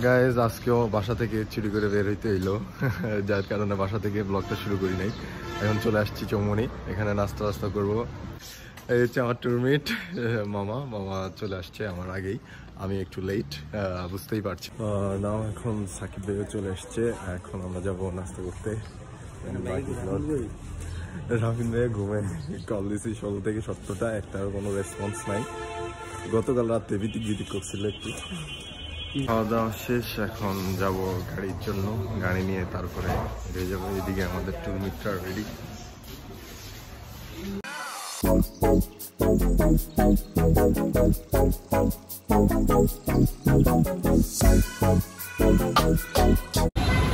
Guys আজকেও বাসা থেকে চুরি করে বের হইতে হইলো যার কারণে বাসা থেকে ব্লগটা শুরু করি নাই। এখন চলে আসছি চৌমনি, এখানে নাস্তা করবো। এই হচ্ছে আমার টুরমেট মামা চলে আসছে আমার আগেই, আমি একটু লেট বুঝতেই পারছি। নাও এখন সাকিব ভাইও চলে আসছে, এখন আমরা যাবো নাস্তা করতে। রাফিন ভাইয়া ঘুমেন, কল দিয়েছি সকাল থেকে 70টা, একটার কোনো রেসপন্স নাই। গতকাল রাতে বিদিক করছিল একটু। খাওয়া দাওয়া শেষ, এখন যাব গাড়ির জন্য, গাড়ি নিয়ে তারপরে বেরিয়ে যাবো। এদিকে আমাদের টুরমিটটা রেডি।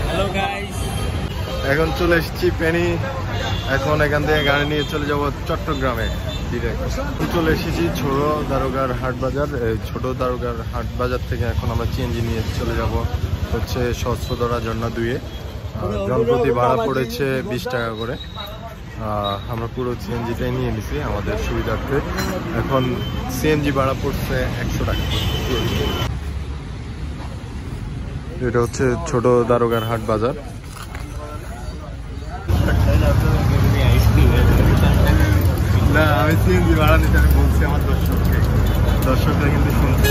হ্যালো গাইস, এখন চলে এসেছি পেনি। এখন এখান থেকে গাড়ি নিয়ে চলে যাব চট্টগ্রামে ডিরেক্ট। চলে এসেছি ছোট দারোগার হাট বাজার। ছোট দারোগার হাট বাজার থেকে এখন আমরা সিএনজি নিয়ে চলে যাব হচ্ছে সহস্রধরা ঝর্ণা 2-এ। জনপ্রতি ভাড়া পড়েছে 20 টাকা করে। আমরা পুরো সিএনজিটাই নিয়ে নিছি আমাদের সুবিধার্থে। এখন সিএনজি ভাড়া পড়ছে 100 টাকা। এটা হচ্ছে ছোট দারোগার হাট বাজার। না, আমি সিএনজি ভাড়া নিতে আমি বলছি আমার দর্শকরা কিন্তু শুনছে।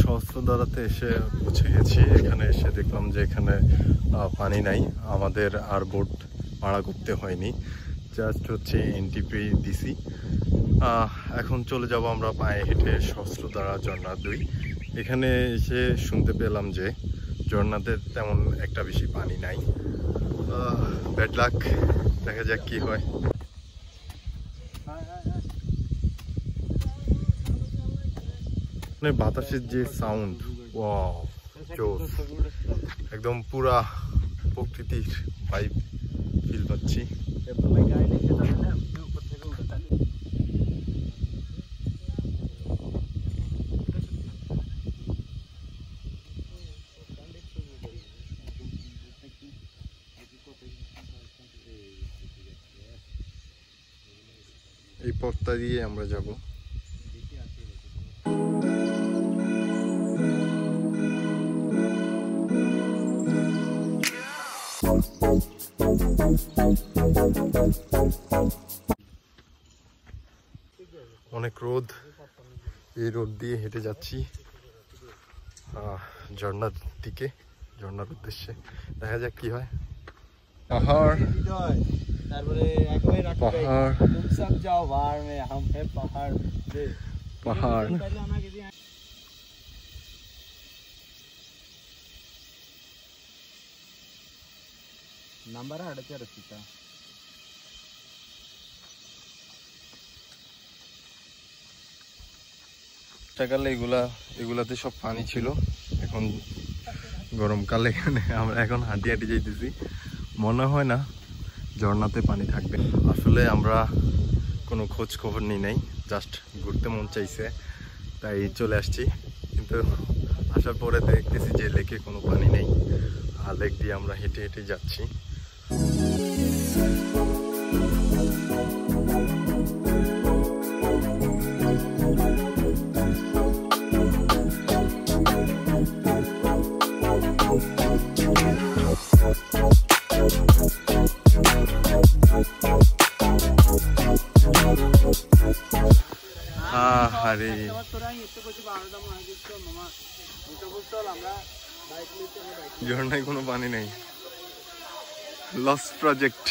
সহস্রধারাতে এসে পৌঁছে গেছি। এখানে এসে দেখলাম যে এখানে পানি নাই, আমাদের আর বোট ভাড়া করতে হয়নি, জাস্ট হচ্ছে এনটিপি দিছি। এখন চলে যাব আমরা পায়ে হেঁটে সহস্রধারা ঝর্ণা 2। এখানে এসে শুনতে পেলাম যে ঝর্ণাতে তেমন একটা বেশি পানি নাই। ব্যাড লাক, দেখা যাক কি হয়। বাতাসের যে সাউন্ড, ওয়াও জোস, একদম পুরা প্রকৃতির ভাইব ফিল পাচ্ছি। এই পথটা দিয়ে আমরা যাব। অনেক রোদ, এই রোদ দিয়ে হেঁটে যাচ্ছি ঝর্ণার দিকে, ঝর্ণার উদ্দেশ্যে। দেখা যাক কি হয়। পাহাড় পাহাড় পাহাড়। নাম্বার അടച്ചു അടച്ചിട്ടാ সকালে এগুলাতে সব পানি ছিল, এখন গরমকালে এখানে আমরা এখন হাঁটি যাইতেছি। মনে হয় না ঝর্ণাতে পানি থাকবে। আসলে আমরা কোনো খোঁজ খবর নিই নাই, জাস্ট ঘুরতে মন চাইছে তাই চলে আসছি। কিন্তু আসার পরে দেখতেছি যে লেকে কোনো পানি নেই, আর লেক দিয়ে আমরা হেঁটে হেঁটে যাচ্ছি। আরে ঝর্ণায় কোনো পানি নেই, loss project.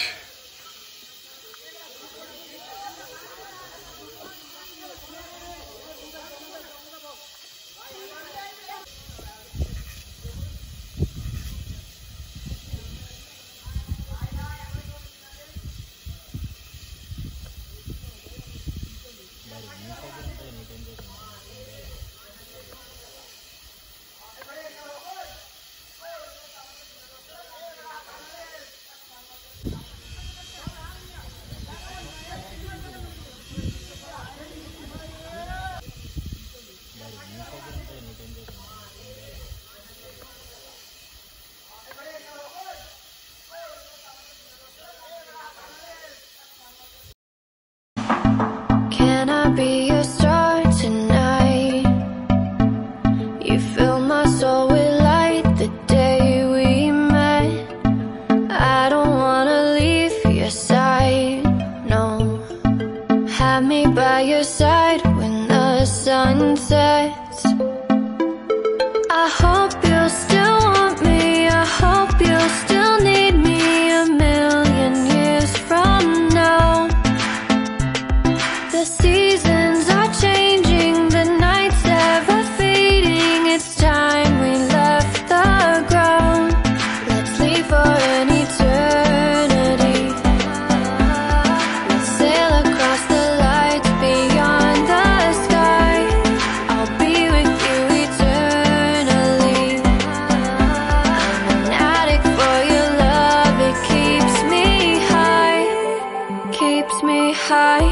Can I be your star tonight? You fill my soul with light the day we met. I don't wanna leave your side, no. Have me by your side when the sun sets. I hope you'll still want me, I hope you'll still need me a million years from now. The seasons are changing, the nights ever fading. It's time we left the ground. Let's leave for an eternity. Let's sail across the lights beyond the sky. I'll be with you eternally. I'm an addict for your love, it keeps me high, keeps me high.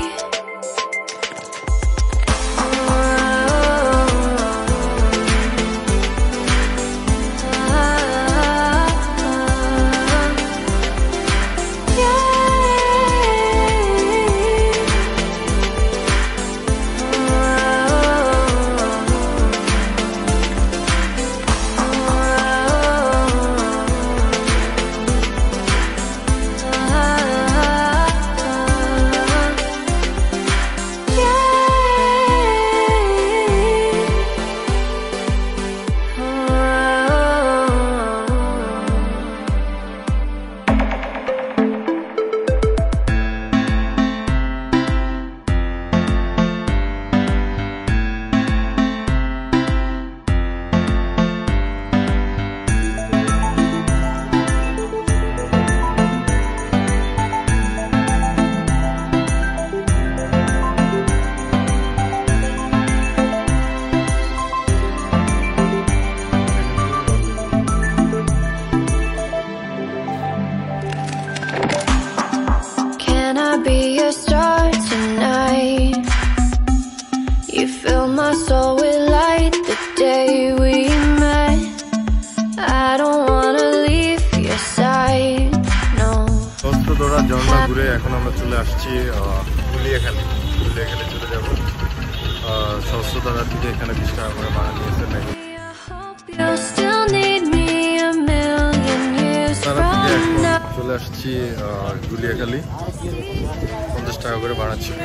Can I be your star tonight? You fill my soul with light the day we met. I don't wanna leave your side, no. সহস্রধরা ঝর্ণা ঘুরে এখন আমরা চলে আসছি গুলিয়াখালী। গুলিয়াখালী চলে যাবো। সহস্রধরা থেকে এখানে 20 টাকা করে ভাড়া নিয়েছে নাকি। I hope you'll still need me a million years তারা থেকে from এখন now. চলে আসছি গুলিয়াখালী, 50 টাকা করে ভাড়া ছিল।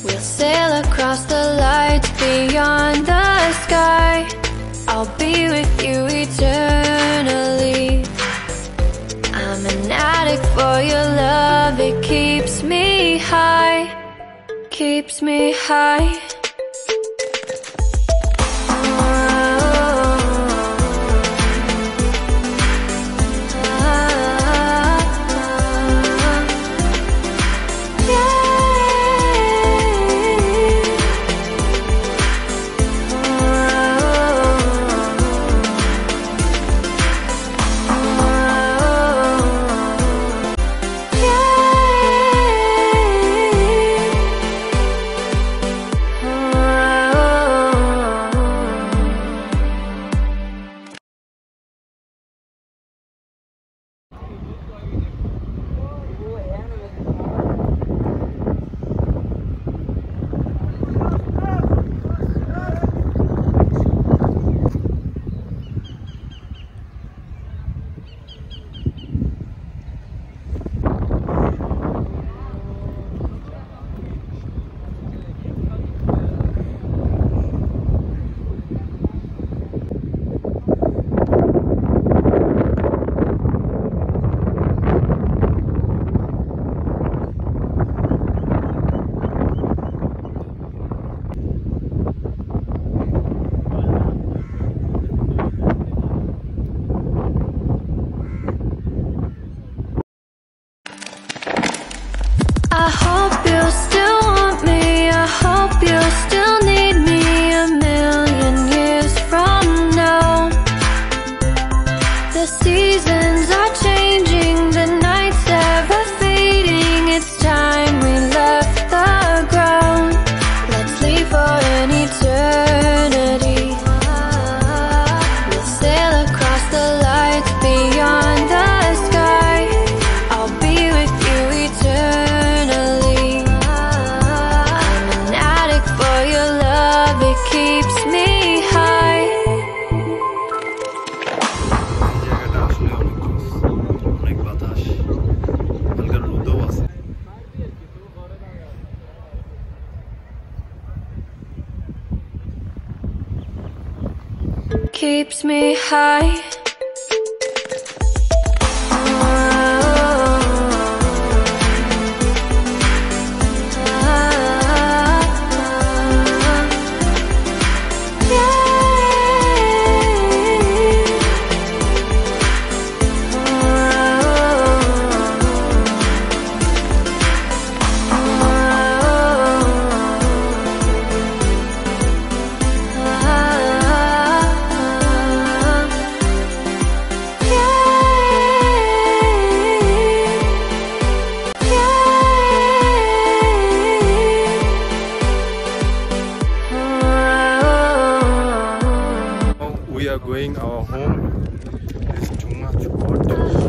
We'll sail across the lights beyond the sky. I'll be with you eternally. I'm an addict for your love, it keeps me high, keeps me high. keeps me high. We are going our home. It's too much hot.